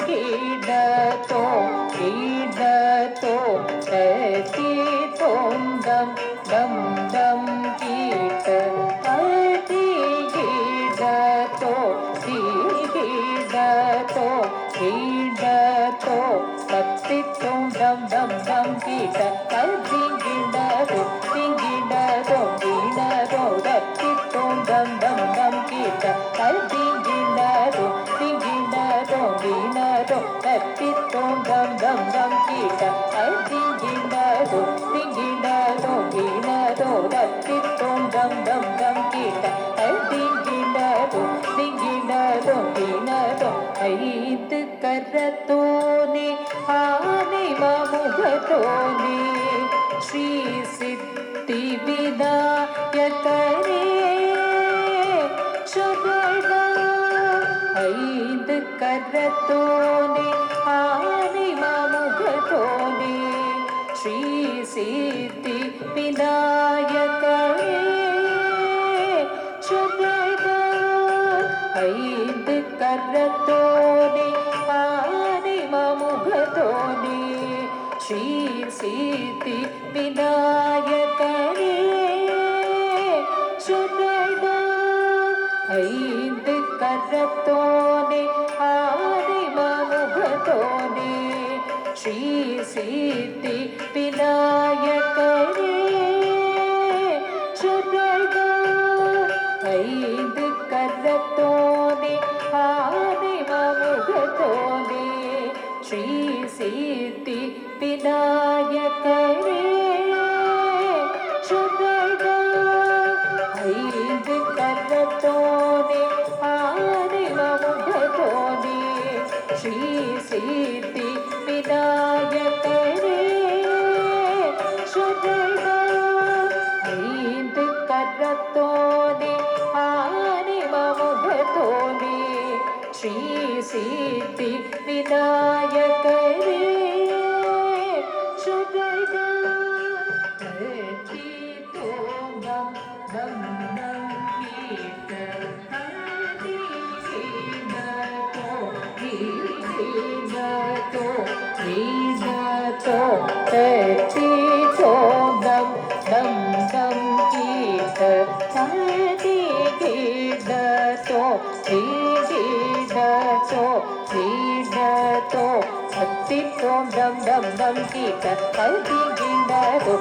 ಗಿಡತೋ ಗಿಡತೋ ತತಿ ತೋಂ ದಂ ದಂ ದಂ ಕೀಟ ಅತಿ ಗಿಡತೋ ಗಿಡತೋ ಗಿಡತೋ ತತಿ ತೋಂ ದಂ ದಂ ದಂ ಕೀಟ ಅತಿ ಗಿಡತೋ ಗಿಡತೋ ಗಿಡತೋ ತತಿ ತೋಂ ದಂ ದಂ ದಂ ಕೀಟ ಅತಿ ಗಿಡತೋ ಗಿಡತೋ ಗಿಡತೋ ತತಿ ತೋಂ ದಂ ದಂ ದಂ ಕೀಟ ಅತಿ ಗಿಡತೋ ಗಿಡತೋ ಗಿಡತೋ ತತಿ ತೋಂ ದಂ ದಂ ದಂ ಕೀಟ ಅತಿ ಗಿಡತೋ ಗಿಡತೋ ಗಿಡತೋ ಐದು ಕರತೋನೆ ಆನೆ ಮುಖತೋನೆ ಶ್ರೀ ಸಿದ್ಧಿ ವಿನಾಯಕನೇ ಶರಣ ಐದು ಕರತೋನೆ ಆನೆ ಮುಖತೋನೆ ಶ್ರೀ ಸಿದ್ಧಿ ವಿನಾಯಕನೇ ಶರಣ ಐದು ಕರತೋನೆ ಆನೆ ಮುಖತೋನೆ ಶ್ರೀ ಸಿದ್ಧಿ ವಿನಾಯಕನೇ ಶರಣ ಐದು ಕರತೋನೆ ಆನೆ ಮುಖತೋನೆ ಶ್ರೀ ಸಿದ್ಧಿ ವಿನಾಯಕನೇ ಶರಣ ಐದು ಕರತೋನೆ ಆನೆ ಮುಖತೋನೆ ಶ್ರೀ ಸಿದ್ಧಿ ವಿನಾಯಕನೇ ಶರಣ ಐದು ಕರತೋನೆ ಆನೆ ಮುಖತೋನೆ ಶ್ರೀ ಸಿದ್ಧಿ ವಿನಾಯಕನೇ ಶರಣ ಐದು ಕರತೋನೆ ಆನೆ ಮುಖತೋನೆ ಶ್ರೀ ಸಿದ್ಧಿ ವಿನಾಯಕನೇ ಶರಣ ಅತಿ ತೋಂ ದಂ ದಂ ದಂ ಕೀಟ ಅತಿ ಗಿಡತೋ ಗಿಡತೋ ಗಿಡತೋ ತತಿ ತೋಂ ದಂ ದಂ ದಂ ಕೀಟ ಅತಿ ಗಿಡತೋ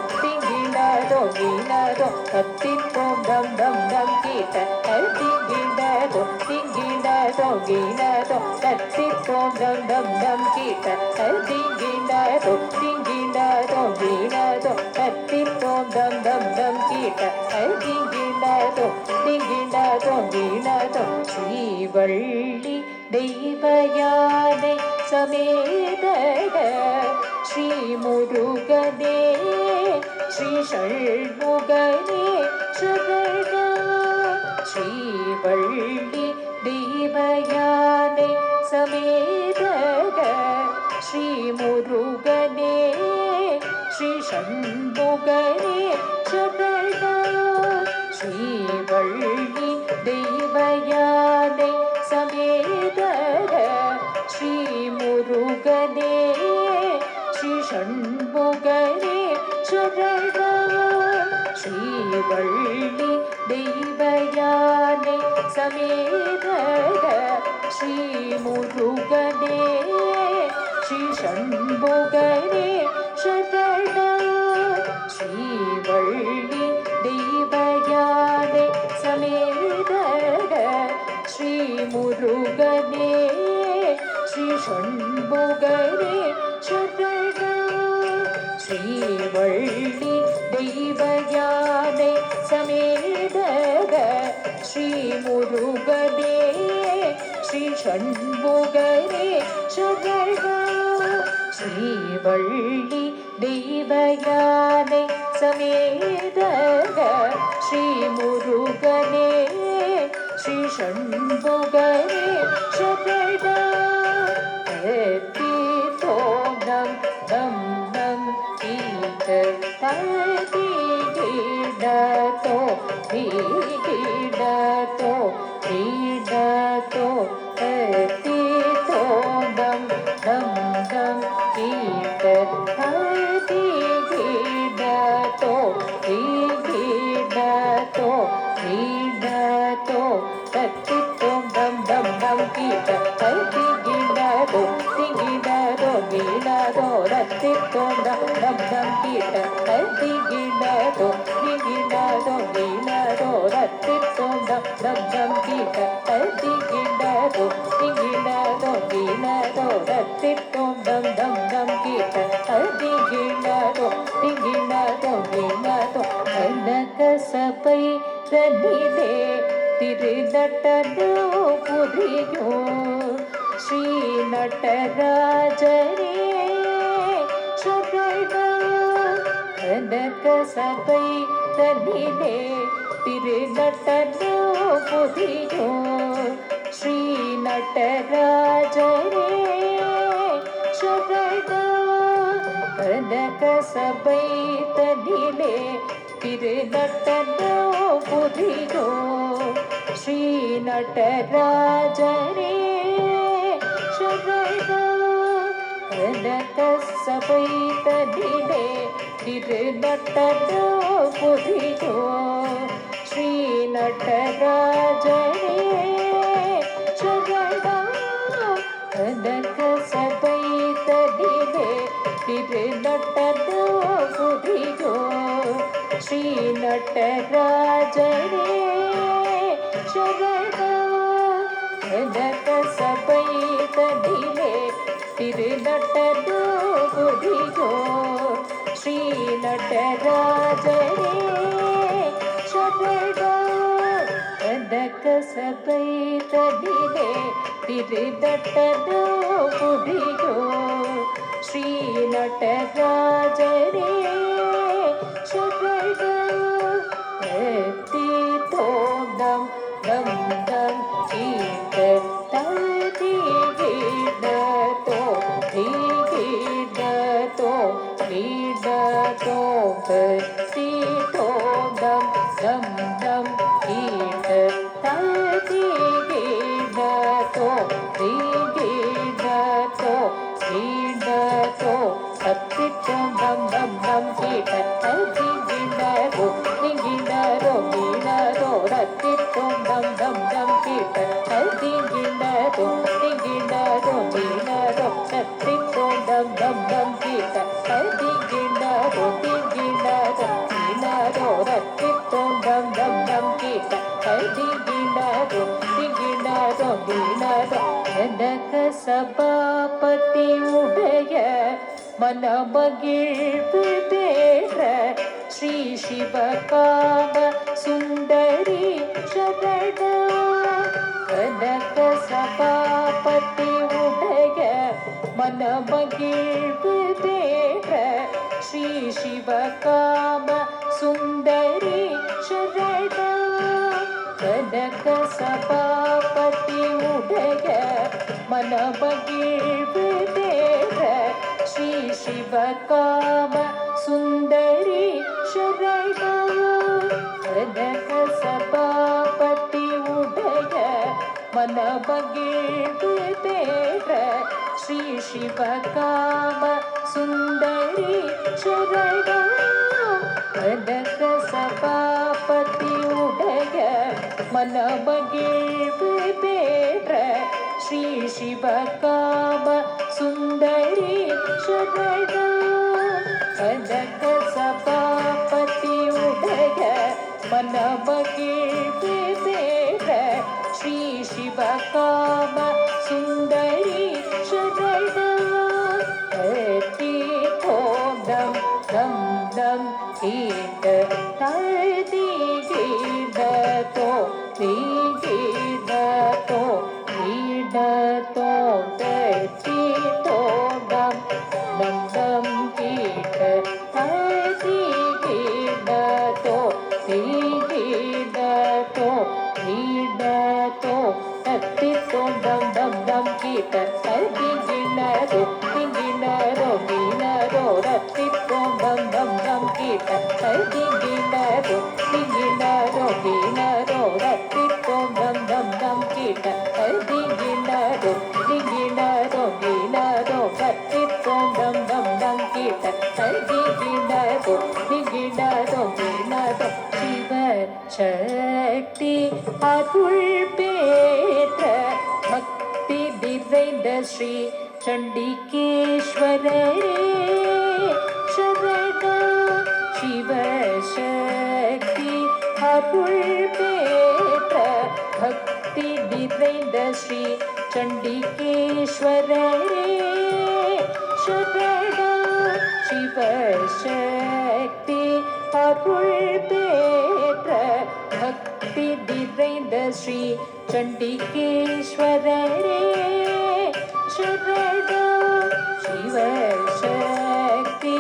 ಗಿಡತೋ ಗಿಡತೋ ಅತಿ ತೋಂ ದಂ ದಂ ದಂ ಕೀಟ ಅತಿ ಗಿಡತೋ ಗಿಡತೋ ಗಿಡತೋ ಅತಿ ತೋಂ ದಂ ದಂ ದಂ ಕೀಟ ಅತಿ ಗಿಡತೋ ಗಿಡತೋ ಗಿಡತೋ ಅತಿ ತೋಂ ದಂ ದಂ ದಂ ಕೀಟ ಅತಿ ಗಿಡತೋ ಗಿಡತೋ ಗಿಡತೋ ಅತಿ ತೋಂ ದಂ ದಂ ದಂ ಕೀಟ ಅತಿ ಗಿಡತೋ ಗಿಡತೋ ಗಿಡತೋ ಶ್ರೀವಳ್ಳಿ ದೈವಯಾನೆ ಸಮೇತದ ಶ್ರೀ ಮುರುಗನೇ ಶ್ರೀ ಷಣ್ಮುಗನೇ ಶರಣ ಶ್ರೀವಳ್ಳಿ ದೈವಯಾನೆ ಸಮೇತದ ಶ್ರೀ ಮುರುಗನೇ ಶ್ರೀ ಷಣ್ಮುಗನೇ ಶರಣ ಶ್ರೀವಳ್ಳಿ ದೈವಯಾನೆ ಸಮೇತದ ಶ್ರೀ ಮುರುಗನೇ ಶ್ರೀ ಷಣ್ಮುಗನೇ ಶರಣ ಶ್ರೀವಳ್ಳಿ ದೈವಯಾನೆ ಸಮೇತದ ಶ್ರೀ ಮುರುಗನೇ ಶ್ರೀ ಷಣ್ಮುಗನೇ ಶರಣ ಶ್ರೀವಳ್ಳಿ ದೈವಯಾನೆ ಸಮೇತದ ಶ್ರೀ ಮುರುಗನೇ ಶ್ರೀ ಷಣ್ಮುಗನೇ ಶರಣ ಶ್ರೀವಳ್ಳಿ ದೈವಯಾನೆ ಸಮೇತದ ಶ್ರೀ ಮುರುಗನೇ ಶ್ರೀ ಷಣ್ಮುಗನೇ ಶರಣ ಶ್ರೀವಳ್ಳಿ ದೈವಯಾನೆ ಸಮೇತದ ಶ್ರೀ ಮುರುಗನೇ ಶ್ರೀ ಷಣ್ಮುಗನೇ ಶರಣ ಅತಿ ತೋಂ ದಂ ದಂ ದಂ ಕೀಟ ಅತಿ ಗಿಡತೋ ಗಿಡತೋ ಗಿಡತೋ ಅತಿ ತೋಂ தத்தித்தோம் தம் தம் தம் கீட்ட திகிடதோ திகிடதோ கீடதோ ரத்தித்தோம் தம் தம் தம் கீட்ட திகிடதோ திகிடதோ கீடதோ ரத்தித்தோம் தம் தம் தம் கீட்ட திகிடதோ திகிடதோ கீடதோ ரத்தித்தோம் தம் தம் தம் கீட்ட திகிடதோ திகிடதோ கீடதோ கனக சபை தனிலே திருநட்டனோ புரியோ ஸ்ரீ நடராஜரே சரண கனக சபை தனிலே திருநட்டனோ புரியோ ஸ்ரீ நடராஜரே சரண கனக சபை தனிலே திருநட்டனோ புரியோ ஸ்ரீ நடராஜரே சரண கனக சபை தனிலே திருநட்டனோ புரியோ ஸ்ரீ நடராஜரே சரண கனக சபை தனிலே திருநட்டனோ புரியோ ஸ்ரீ நடராஜரே சரண கனக சபை தனிலே திருநட்டனோ புரியோ ஸ்ரீ நடராஜரே சரண கனக சபை தனிலே திருநட்டனோ புரியோ ஸ்ரீ நடராஜரே சரண தீதோம் தம் தம் தம் கீட்ட திகிடதோ திகிடதோ திகிடதோ தீதோம் தம் தம் தம் கீட்ட திகிடதோ திகிடதோ திகிடதோ தத்தித்தோம் தம் தம் தம் கீட்ட திகிடதோ திகிடதோ கீடதோ ரத்தித்தோம் தம் தம் தம் கீட்ட திகிடதோ திகிடதோ கீடதோ ரத்தித்தோம் தம் தம் தம் கீட்ட திகிடதோ திகிடதோ கீடதோ ரத்தித்தோம் தம் தம் தம் கீட்ட திகிடதோ திகிடதோ கீடதோ கனக சபாபதி உடைய மனமகிழ்வு பேர ஸ்ரீ சிவகாம சுந்தரி சரண கனக சபாபதி உடைய மனமகிழ்வு பேர ஸ்ரீ சிவகாம சுந்தரி சரண கனக சபாபதி உடைய மனமகிழ்வு பேர ஸ்ரீ சிவகாம சுந்தரி சரண கனக சபாபதி உடைய மனமகிழ்வு பேர ஸ்ரீ சிவகாம சுந்தரி சரண கனக சபாபதி உடைய மனமகிழ்வு பேர ஸ்ரீ சிவகாம சுந்தரி சரண கனக சபாபதி உடைய மனமகிழ்வு பேர ஸ்ரீ சிவகாம சுந்தரி சரண தீதோம் தம் தம் தம் கீட்ட திகிடதோ திகிடதோ கீடதோ தீதோம் தம் தம் தம் கீட்ட திகிடதோ திகிடதோ கீடதோ தத்தித்தோம் தம் தம் தம் கீட்ட திகிடதோ திகிடதோ கீடதோ ரத்தித்தோம் தம் தம் தம் கீட்ட திகிடதோ திகிடதோ கீடதோ ரத்தித்தோம் தம் தம் தம் கீட்ட திகிடதோ திகிடதோ கீடதோ ரத்தித்தோம் தம் தம் தம் கீட்ட திகிடதோ திகிடதோ கீடதோ சிவ சக்தி அருள் நிறைந்த ஸ்ரீ சண்டிகேஸ்வரரே சரணா சிவசக்தி அருள் பேற்ற பக்தி நிறைந்த ஸ்ரீ சண்டிகேஸ்வரரே சரணா சிவசக்தி அருள் பேற்ற பக்தி நிறைந்த ஸ்ரீ சண்டிகேஸ்வரரே சரணா சிவசக்தி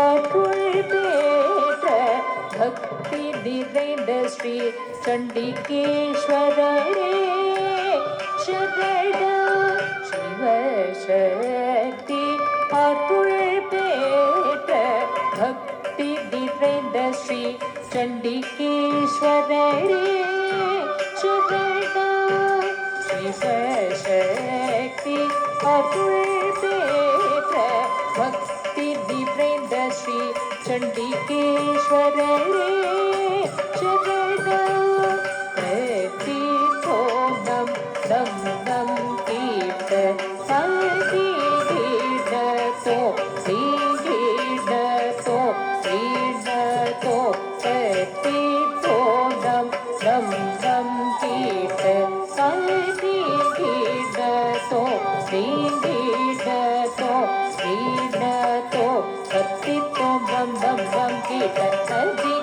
அருள் பேற்ற பக்தி நிறைந்த ஸ்ரீ சண்டிகேஸ்வரரே சரணா சிவசக்தி அருள் பேற்ற பக்தி நிறைந்த ஸ்ரீ சண்டிகேஸ்வரரே சரணா சிவசக்தி அருள் பேற்ற பக்தி நிறைந்த ஸ்ரீ சண்டிகேஸ்வரரே சரணா பக்தி தோணம் நம் நம் கீர்த்த சங்கீடத்தோ சீடத்தோ சீடத்தோ பக்தி தோணம் நம் நம் கீர்த்த சங்கீடத்தோ சீடத்தோ சீடத்தோ பக்தி தோணம் நம் நம் கீர்த்த